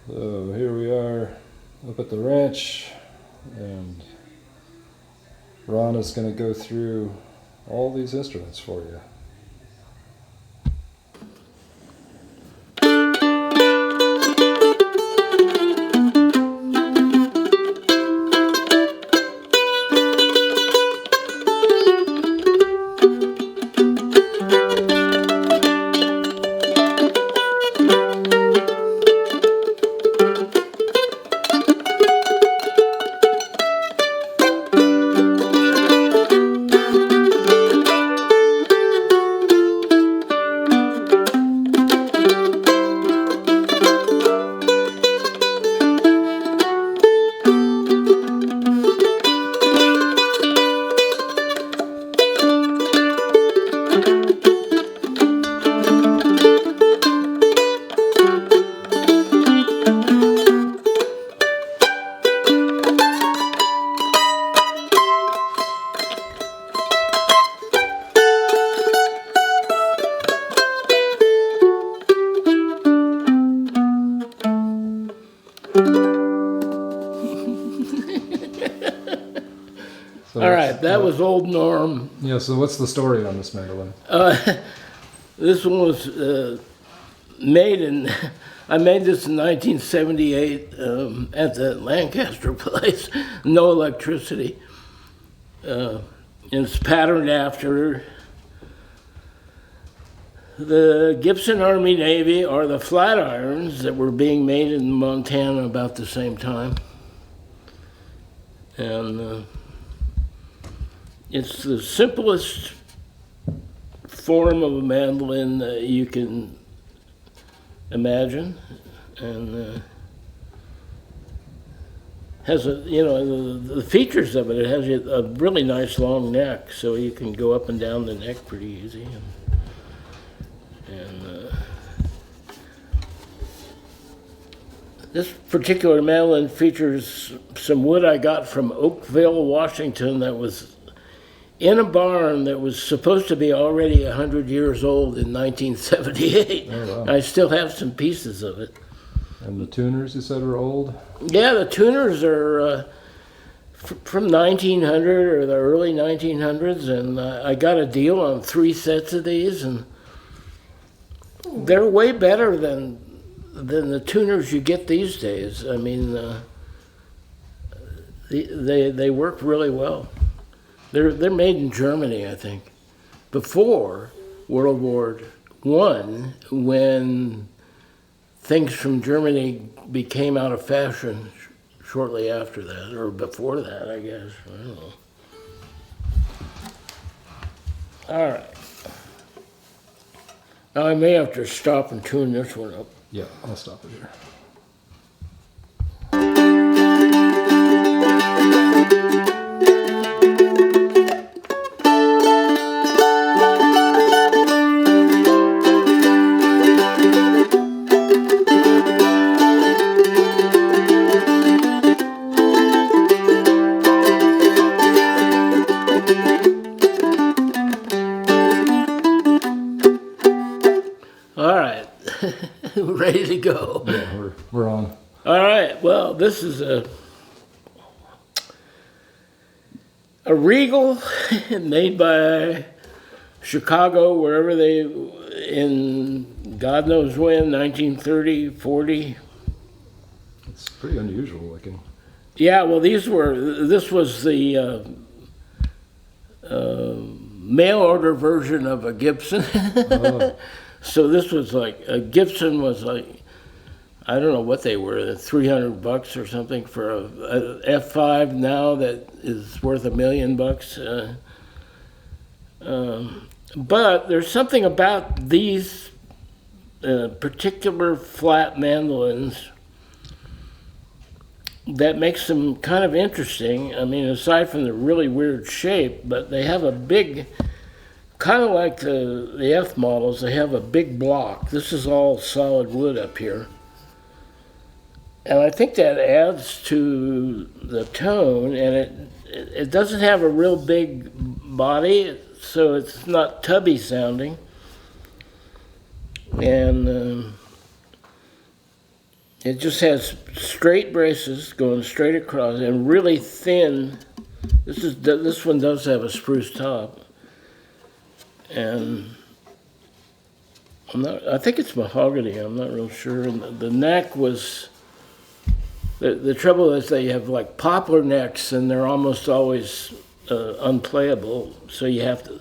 So here we are up at the ranch, and Ron is going to go through all these instruments for you. So All right, that was old Norm. Yeah, so what's the story on this mandolin? This one was made in, I made this in 1978 at the Lancaster place, no electricity. It's patterned after the Gibson Army Navy or the Flatirons that were being made in Montana about the same time. And it's the simplest form of a mandolin that you can imagine, and has a, you know, the features of it. It has a really nice long neck, so you can go up and down the neck pretty easy. And this particular mandolin features some wood I got from Oakville, Washington, that was in a barn that was supposed to be already 100 years old in 1978. Oh, wow. I still have some pieces of it. And the tuners, you said, were old? Yeah, the tuners are from 1900 or the early 1900s, and I got a deal on 3 sets of these, and they're way better than the tuners you get these days. I mean, they work really well. They're made in Germany, I think, before World War I, when things from Germany became out of fashion shortly after that, or before that, I guess. I don't know. All right. Now I may have to stop and tune this one up. Yeah, I'll stop it here. Ready to go. Yeah, we're on. All right. Well, this is a Regal made by Chicago, wherever they, in God knows when, 1930, 40. It's pretty unusual looking. Yeah, well, this was the mail order version of a Gibson. Oh. So this was like, a Gibson was like, I don't know what they were, $300 or something for a F5 now that is worth $1 million. But there's something about these particular flat mandolins that makes them kind of interesting. I mean, aside from the really weird shape, but they have a big, kind of like the F models, they have a big block. This is all solid wood up here. And I think that adds to the tone, and it doesn't have a real big body, so it's not tubby sounding. And It just has straight braces going straight across and really thin. This one does have a spruce top, and I think it's mahogany. I'm not real sure. And the neck was. The trouble is they have like poplar necks, and they're almost always unplayable. So you have to.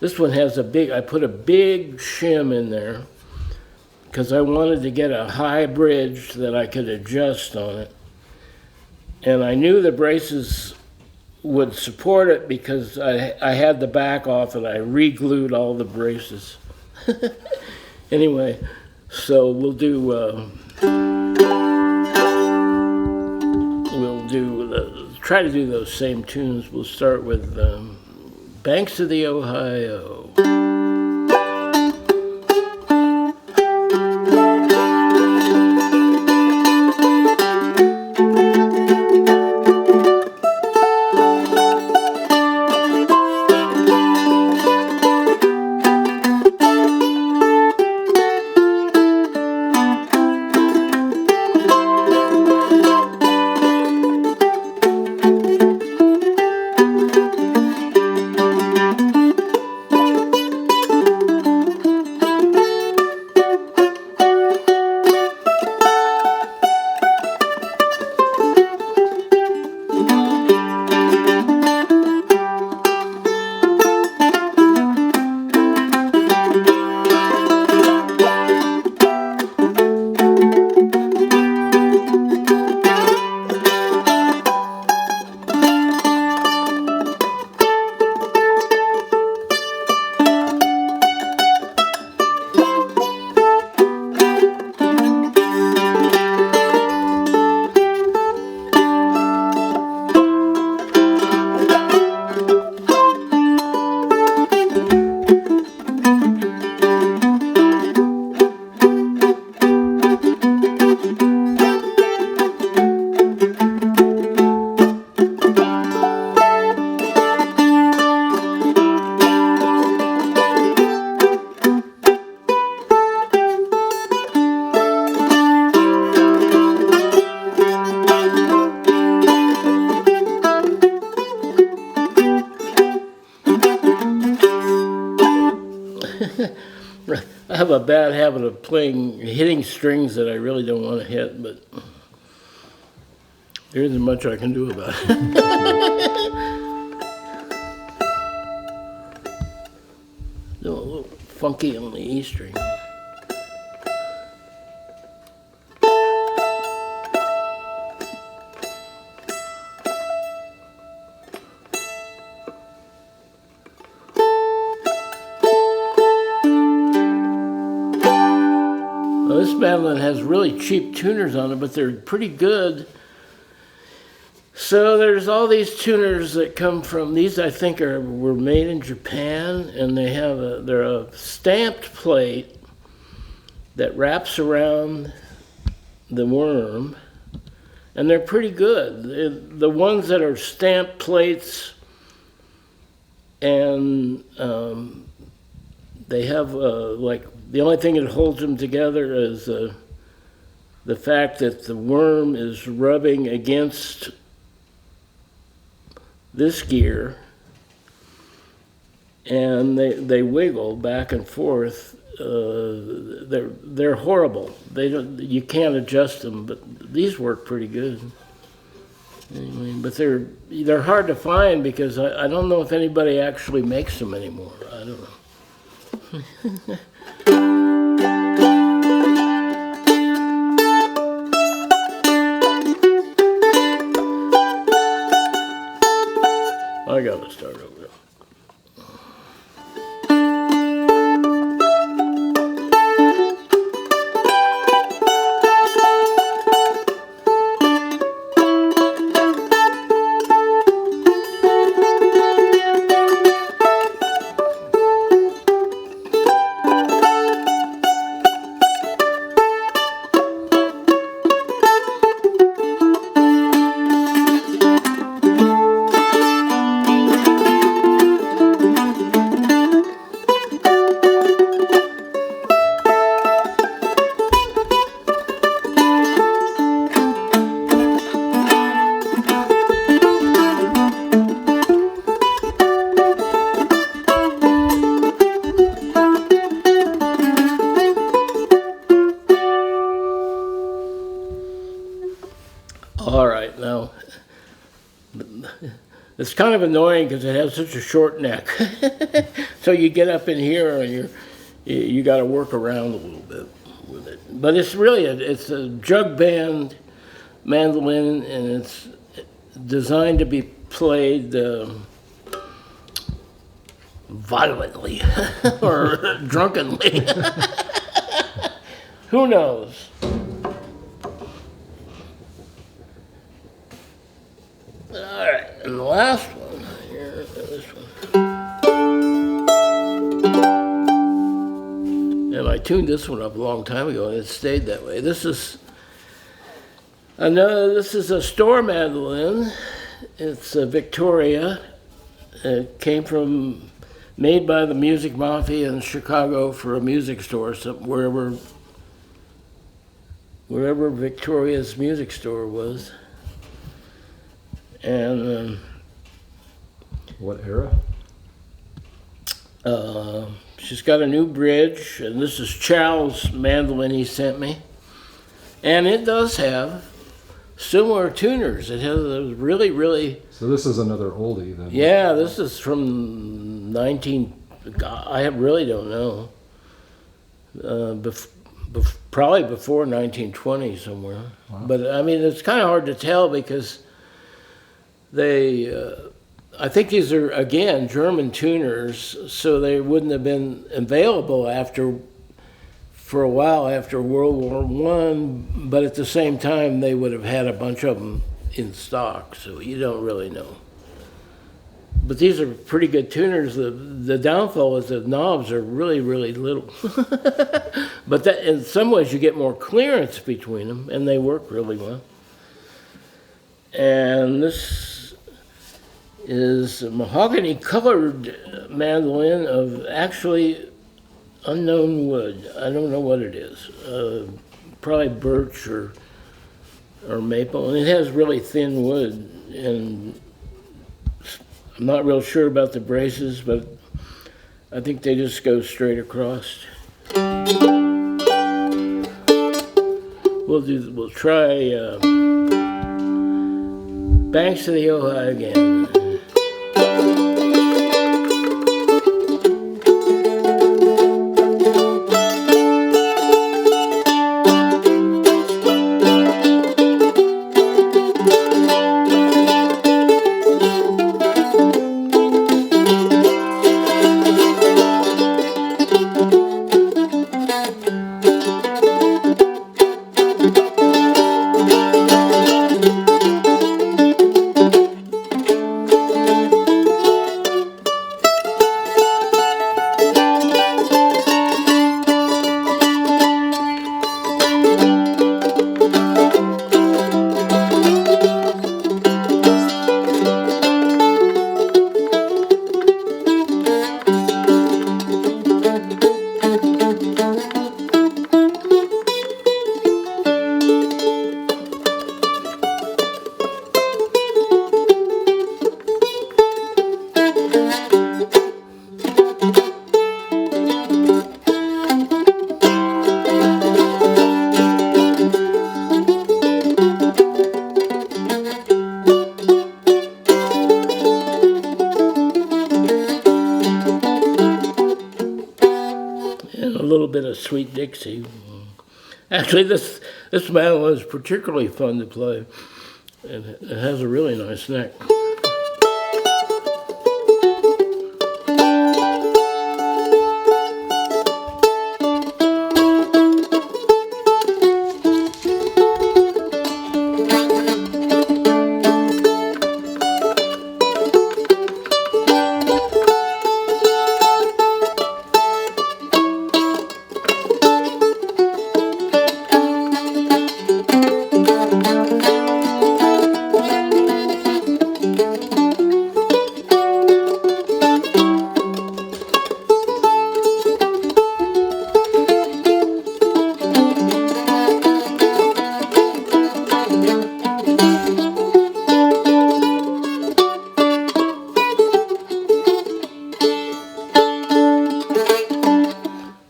This one has a big. I put a big shim in there because I wanted to get a high bridge that I could adjust on it, and I knew the braces would support it because I had the back off and I re-glued all the braces. Anyway, so we'll try to do those same tunes. We'll start with Banks of the Ohio. I have a bad habit of hitting strings that I really don't want to hit, but there isn't much I can do about it. A little funky on the E string. This mandolin has really cheap tuners on it, but they're pretty good. So there's all these tuners that come from these. I think were made in Japan, and they're a stamped plate that wraps around the worm, and they're pretty good. The ones that are stamped plates, and they have like. The only thing that holds them together is the fact that the worm is rubbing against this gear, and they wiggle back and forth. They're horrible. You can't adjust them, but these work pretty good. Anyway, but they're hard to find because I don't know if anybody actually makes them anymore. I don't know. I gotta start over. All right, now it's kind of annoying because it has such a short neck. So you get up in here and you got to work around a little bit with it. But it's really it's a jug band mandolin, and it's designed to be played violently or drunkenly. Who knows? All right, and the last one here, this one. And I tuned this one up a long time ago, and it stayed that way. This is a store mandolin. It's a Victoria. It came from, made by the music mafia in Chicago for a music store, wherever Victoria's music store was. And What era? she's got a new bridge, and this is Charles' mandolin he sent me. And it does have similar tuners. It has a really, really... So this is another oldie then. Yeah, this is from I really don't know. Probably before 1920 somewhere. Wow. But I mean, it's kind of hard to tell because I think these are, again, German tuners, so they wouldn't have been available for a while after World War I, but at the same time, they would have had a bunch of them in stock, so you don't really know. But these are pretty good tuners. The downfall is the knobs are really, really little. But in some ways, you get more clearance between them, and they work really well. And this is a mahogany-colored mandolin of actually unknown wood. I don't know what it is. Probably birch or maple. And it has really thin wood. And I'm not real sure about the braces, but I think they just go straight across. We'll try Banks of the Ojai again. Bit of Sweet Dixie. Actually, this mandolin is particularly fun to play, and it has a really nice neck.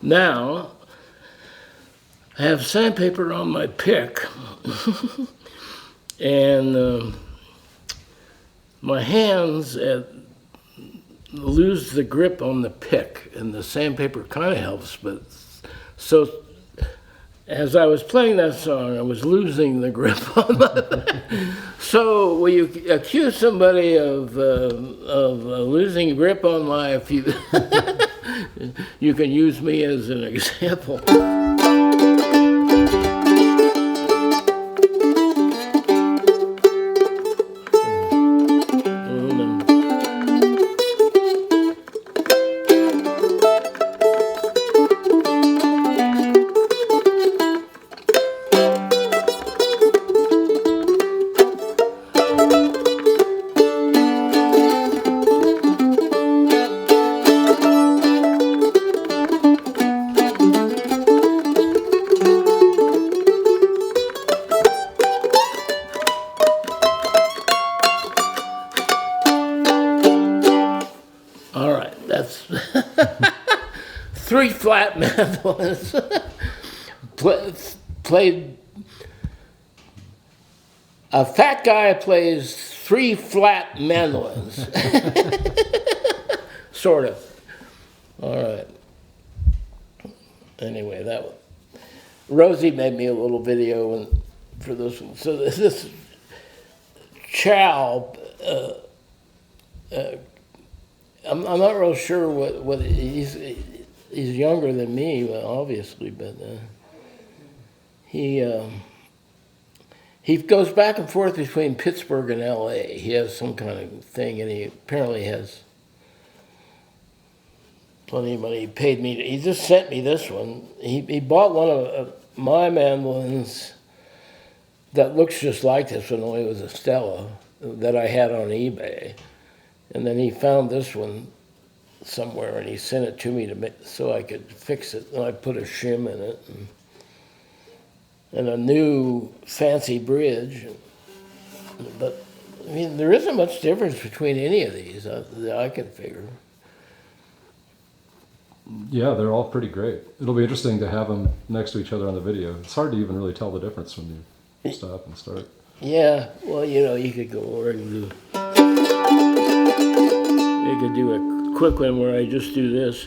Now, I have sandpaper on my pick, and my hands lose the grip on the pick, and the sandpaper kind of helps, but so as I was playing that song, I was losing the grip on my. So when you accuse somebody of losing grip on life, you can use me as an example. All right, that's 3 flat mandolins. Played. A fat guy plays 3 flat mandolins. Sort of. All right. Anyway, that one. Rosie made me a little video for this one. So this Chow. I'm not real sure what he's younger than me, obviously, but he goes back and forth between Pittsburgh and L.A. He has some kind of thing, and he apparently has plenty of money. He paid me. He just sent me this one. He bought one of my mandolins that looks just like this one, only it was a Stella that I had on eBay. And then he found this one somewhere, and he sent it to me so I could fix it. And I put a shim in it, and a new fancy bridge. But I mean, there isn't much difference between any of these that I can figure. Yeah, they're all pretty great. It'll be interesting to have them next to each other on the video. It's hard to even really tell the difference when you stop and start. Yeah, well, you could go over and do. You could do a quick one where I just do this.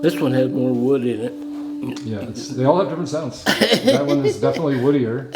This one has more wood in it. Yeah, they all have different sounds. That one is definitely woodier.